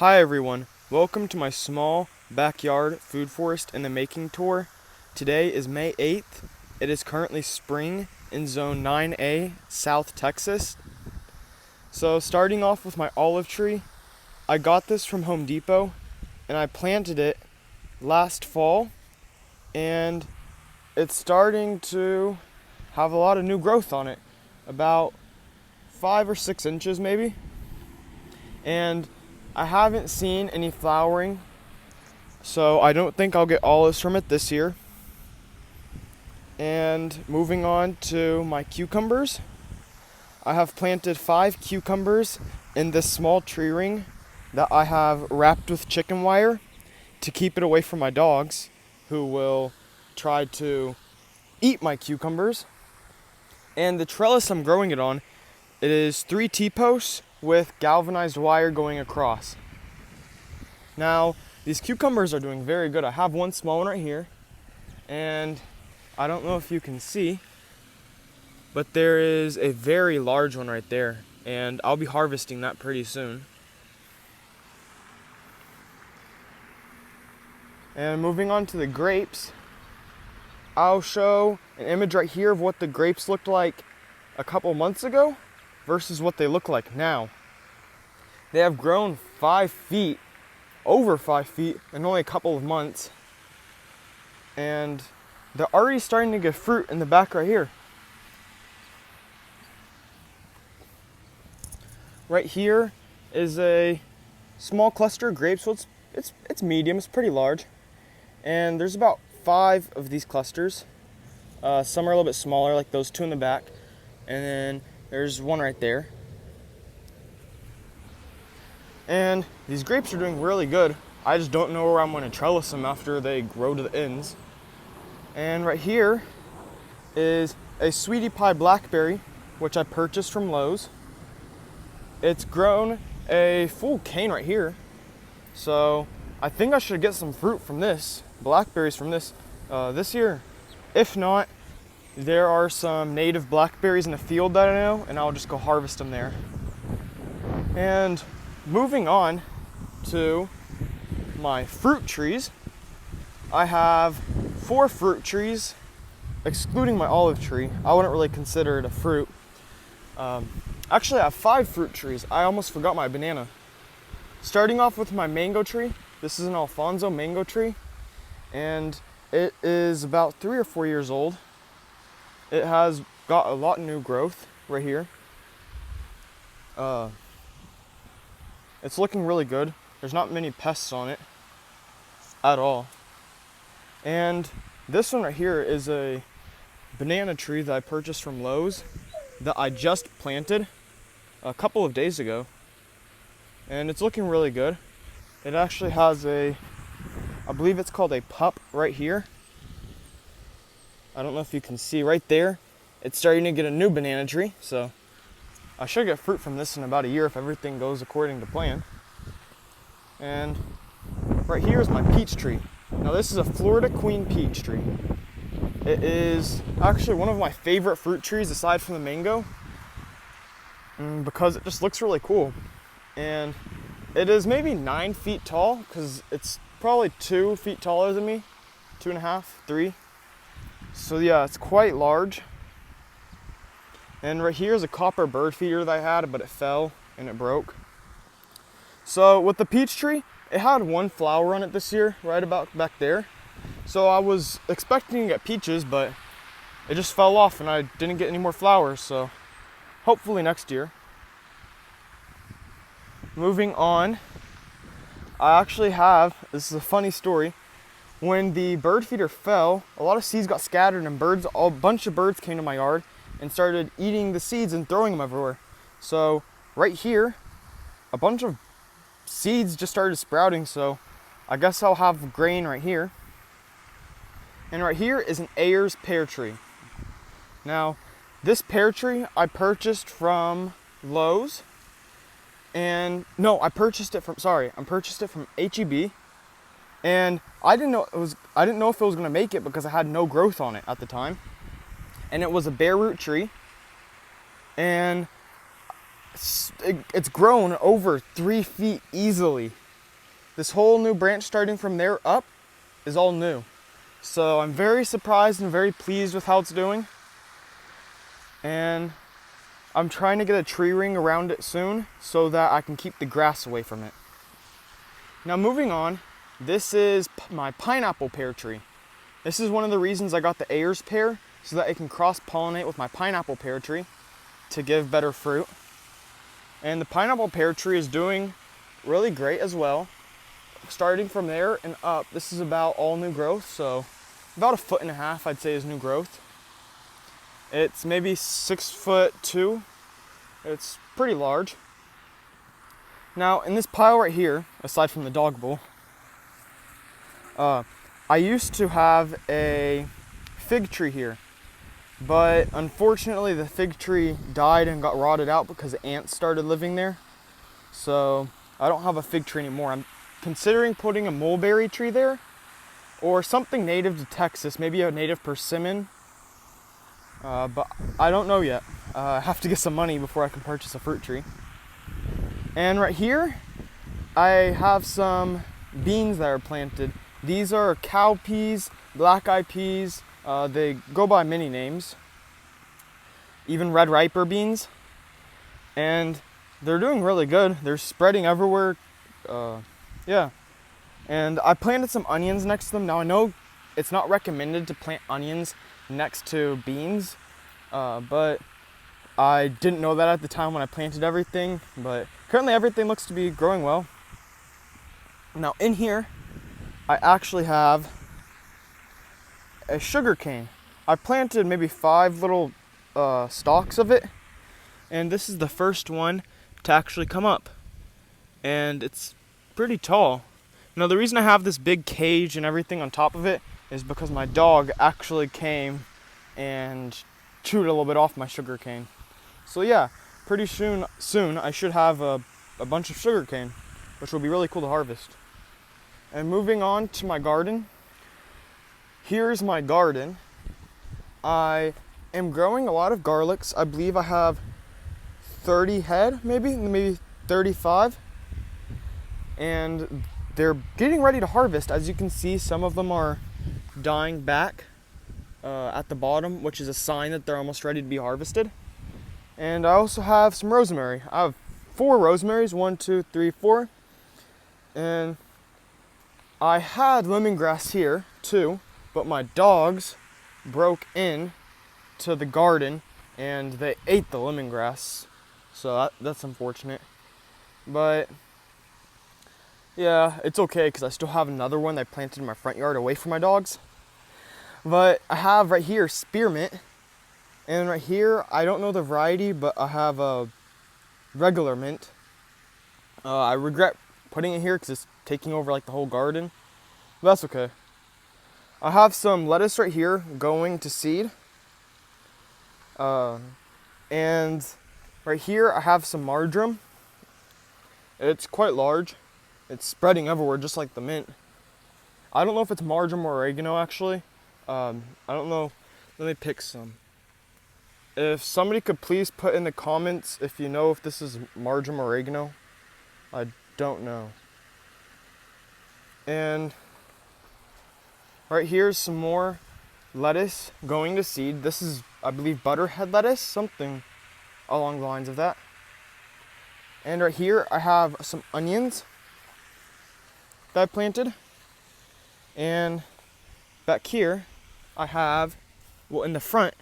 Hi everyone, welcome to my small backyard food forest in the making tour. Today is May 8th. It is currently spring in zone 9A, South Texas. So starting off with my olive tree, I got this from Home Depot and I planted it last fall, and it's starting to have a lot of new growth on it, about 5 or 6 inches maybe. And I haven't seen any flowering, so I don't think I'll get olives from it this year. And moving on to my cucumbers, I have planted 5 cucumbers in this small tree ring that I have wrapped with chicken wire to keep it away from my dogs, who will try to eat my cucumbers. And the trellis I'm growing it on, it is 3 T-posts with galvanized wire going across. Now, these cucumbers are doing very good. I have one small one right here, and I don't know if you can see, but there is a very large one right there, and I'll be harvesting that pretty soon. And moving on to the grapes, I'll show an image right here of what the grapes looked like a couple months ago versus what they look like now. They have grown 5 feet, over 5 feet, in only a couple of months. And they're already starting to get fruit in the back right here. Right here is a small cluster of grapes. So it's medium, it's pretty large. And there's about 5 of these clusters. Some are a little bit smaller, like those 2 in the back. And then there's one right there. And these grapes are doing really good. I just don't know where I'm going to trellis them after they grow to the ends. And right here is a Sweetie Pie Blackberry, which I purchased from Lowe's. It's grown a full cane right here. So I think I should get some fruit from this, blackberries from this year. If not, there are some native blackberries in the field that I know, and I'll just go harvest them there. And moving on to my fruit trees, I have 4 fruit trees, excluding my olive tree. I wouldn't really consider it a fruit. Actually, I have 5 fruit trees. I almost forgot my banana. Starting off with my mango tree, this is an Alfonso mango tree, and it is about 3 or 4 years old. It has got a lot of new growth right here. It's looking really good. There's not many pests on it at all. And this one right here is a banana tree that I purchased from Lowe's that I just planted a couple of days ago. And it's looking really good. It actually has I believe it's called a pup right here. I don't know if you can see right there. It's starting to get a new banana tree, so I should get fruit from this in about a year if everything goes according to plan. And right here is my peach tree. Now this is a Florida Queen peach tree. It is actually one of my favorite fruit trees aside from the mango, because it just looks really cool. And it is maybe 9 feet tall, because it's probably 2 feet taller than me, 2.5, 3. So yeah, it's quite large. And right here is a copper bird feeder that I had, but it fell and it broke. So with the peach tree, it had 1 flower on it this year, right about back there. So I was expecting to get peaches, but it just fell off and I didn't get any more flowers, so hopefully next year. Moving on, I actually have, this is a funny story. When the bird feeder fell, a lot of seeds got scattered and a bunch of birds came to my yard and started eating the seeds and throwing them everywhere. So right here, a bunch of seeds just started sprouting, so I guess I'll have grain right here. And right here is an Ayers pear tree. Now, this pear tree I purchased from Lowe's. And no, I purchased it from HEB. And I didn't know if it was gonna make it because I had no growth on it at the time. And it was a bare root tree. And it's grown over 3 feet easily. this whole new branch starting from there up is all new. So I'm very surprised and very pleased with how it's doing. And I'm trying to get a tree ring around it soon so that I can keep the grass away from it. Now moving on, this is my pineapple pear tree. This is one of the reasons I got the Ayers pear, so that it can cross-pollinate with my pineapple pear tree to give better fruit. And the pineapple pear tree is doing really great as well. Starting from there and up, this is about all new growth, so about 1.5 feet I'd say is new growth. It's maybe 6'2". It's pretty large. Now in this pile right here, aside from the dog bowl, I used to have a fig tree here, but unfortunately the fig tree died and got rotted out because ants started living there. So I don't have a fig tree anymore. I'm considering putting a mulberry tree there or something native to Texas, maybe a native persimmon, but I don't know yet. I have to get some money before I can purchase a fruit tree. And right here I have some beans that are planted. These are cow peas, black-eyed peas. They go by many names, even red riper beans, and they're doing really good. They're spreading everywhere. Yeah, and I planted some onions next to them. Now I know it's not recommended to plant onions next to beans, but I didn't know that at the time when I planted everything, but currently everything looks to be growing well. Now in here, I actually have a sugar cane. I planted maybe 5 little stalks of it, and this is the first one to actually come up, and it's pretty tall. Now the reason I have this big cage and everything on top of it is because my dog actually came and chewed a little bit off my sugar cane. So yeah, pretty soon I should have a bunch of sugar cane, which will be really cool to harvest. And moving on to my garden, here's my garden. I am growing a lot of garlics. I believe I have 30 head, maybe 35. And they're getting ready to harvest. As you can see, some of them are dying back at the bottom, which is a sign that they're almost ready to be harvested. And I also have some rosemary. I have 4 rosemaries, 1, 2, 3, 4. And I had lemongrass here too, but my dogs broke in to the garden and they ate the lemongrass. So that's unfortunate. But yeah, it's okay because I still have another one that I planted in my front yard away from my dogs. But I have right here spearmint, and right here, I don't know the variety, but I have a regular mint. I regret putting it here because it's taking over like the whole garden, but that's okay. I have some lettuce right here going to seed. And right here I have some marjoram. It's quite large. It's spreading everywhere just like the mint. I don't know if it's marjoram or oregano actually. I don't know. Let me pick some. If somebody could please put in the comments if you know if this is marjoram or oregano. I don't know. And right here's some more lettuce going to seed. This is, I believe, butterhead lettuce, something along the lines of that. And right here I have some onions that I planted. And back here I have, well, in the front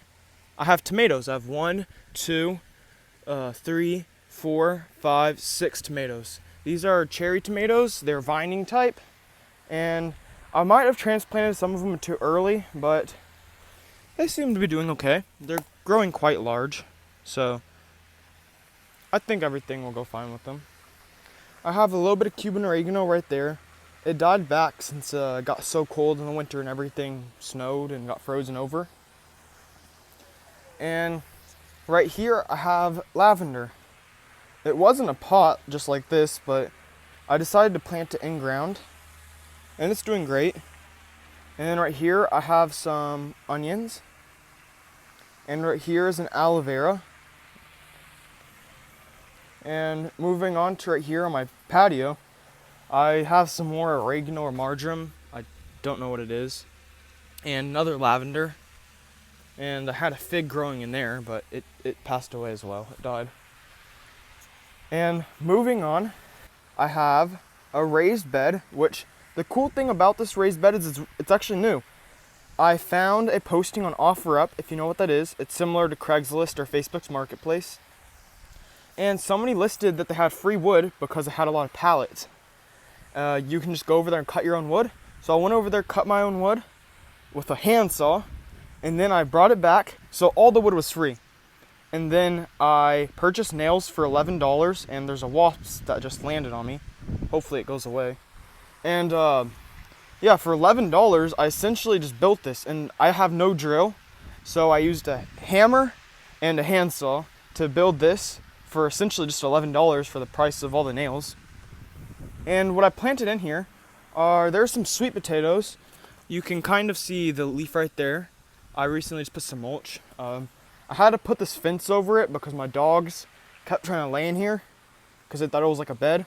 I have tomatoes. I have 1, 2, 3, 4, 5, 6 tomatoes. These are cherry tomatoes. They're vining type, and I might have transplanted some of them too early, but they seem to be doing okay. They're growing quite large, so I think everything will go fine with them. I have a little bit of Cuban oregano right there. It died back since it got so cold in the winter and everything snowed and got frozen over. And right here I have lavender. It wasn't a pot just like this, but I decided to plant it in ground, and it's doing great. And then right here I have some onions, and right here is an aloe vera. And moving on to right here on my patio, I have some more oregano or marjoram. I don't know what it is. And another lavender. And I had a fig growing in there, but it passed away as well. It died. And moving on, I have a raised bed, which the cool thing about this raised bed is it's actually new. I found a posting on OfferUp, if you know what that is. It's similar to Craigslist or Facebook's marketplace. And somebody listed that they had free wood because it had a lot of pallets. You can just go over there and cut your own wood. So I went over there, cut my own wood with a handsaw, and then I brought it back. So all the wood was free. And then I purchased nails for $11, and there's a wasp that just landed on me. Hopefully it goes away. And yeah, for $11, I essentially just built this, and I have no drill. So I used a hammer and a handsaw to build this for essentially just $11 for the price of all the nails. And what I planted in here there's some sweet potatoes. You can kind of see the leaf right there. I recently just put some mulch. I had to put this fence over it because my dogs kept trying to lay in here because they thought it was like a bed.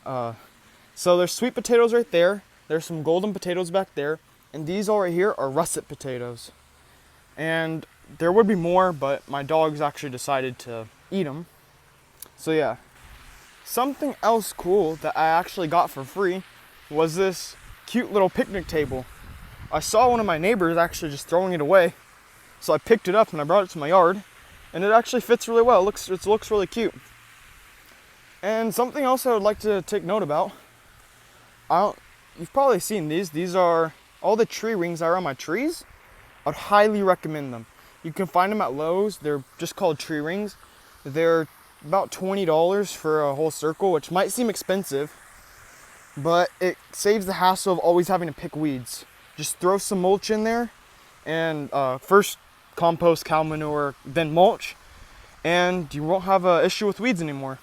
So there's sweet potatoes right there. There's some golden potatoes back there. And these all right here are russet potatoes. And there would be more, but my dogs actually decided to eat them. So yeah. Something else cool that I actually got for free was this cute little picnic table. I saw one of my neighbors actually just throwing it away. So I picked it up and I brought it to my yard. And it actually fits really well. It looks really cute. And something else I would like to take note about. You've probably seen these. These are all the tree rings that are on my trees. I'd highly recommend them. You can find them at Lowe's. They're just called tree rings. They're about $20 for a whole circle, which might seem expensive, but it saves the hassle of always having to pick weeds. Just throw some mulch in there, and first compost, cow manure, then mulch, and you won't have an issue with weeds anymore.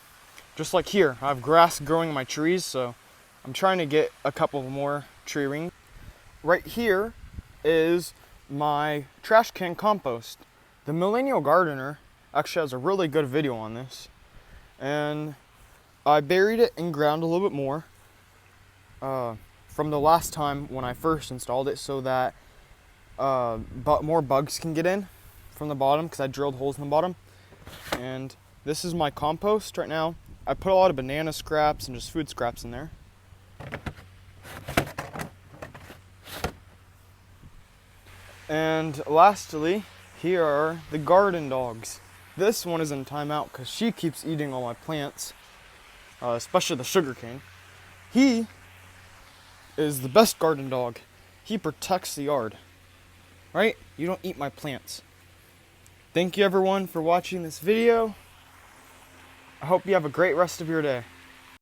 Just like here, I have grass growing in my trees, so I'm trying to get a couple more tree rings. Right here is my trash can compost. The Millennial Gardener actually has a really good video on this, and I buried it in ground a little bit more from the last time when I first installed it, so that but more bugs can get in from the bottom, because I drilled holes in the bottom. And this is my compost right now. I put a lot of banana scraps and just food scraps in there. And lastly, here are the garden dogs. This one is in timeout because she keeps eating all my plants, especially the sugarcane. He is the best garden dog. He protects the yard, right? You don't eat my plants. Thank you everyone for watching this video. I hope you have a great rest of your day.